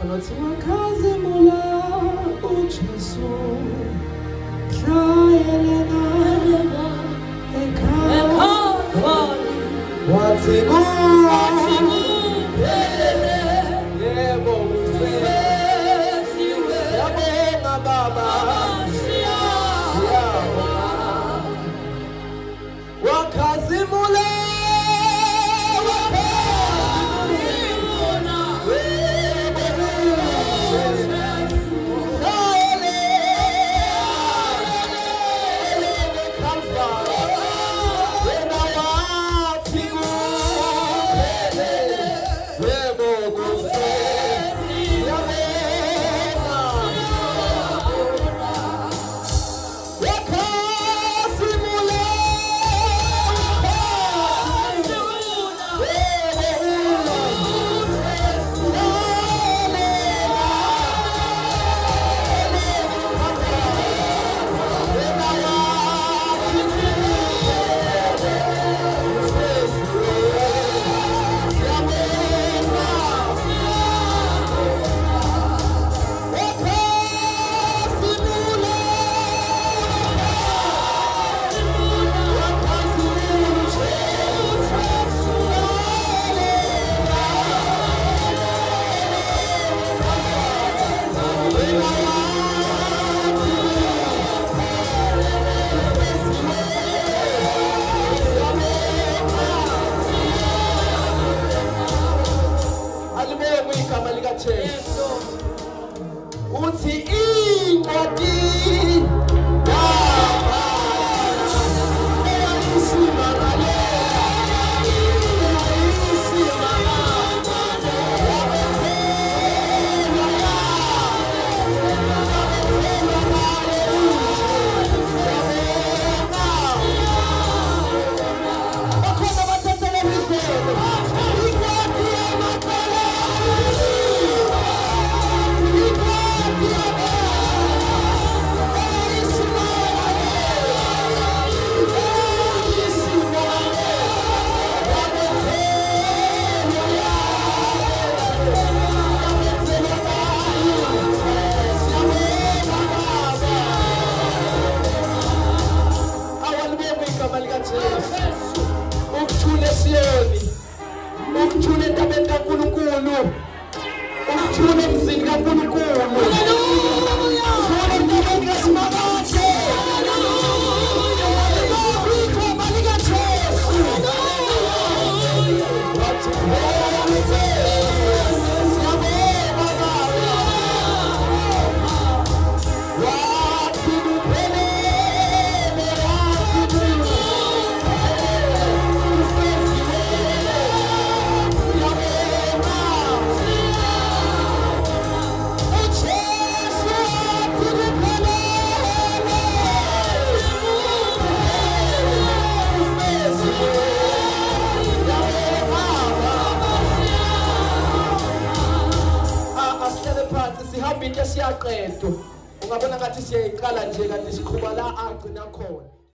Unothi wakhazimula uJesu shayelena ekhaya wathi yebo ufesiwe yabonga baba wakhazimula uthi incwadi ukuthule Siyoni ukuthule entabeni kaNkulunkulu ukuthule emzini kaNkulunkulu haleluya ukuthule entabeni kaSimakade haleluya igama likaJesu haleluya wathi sihamba into siyaqedwa ungabona ngathi siyayiqala nje kanti siqhuba la agcina khona.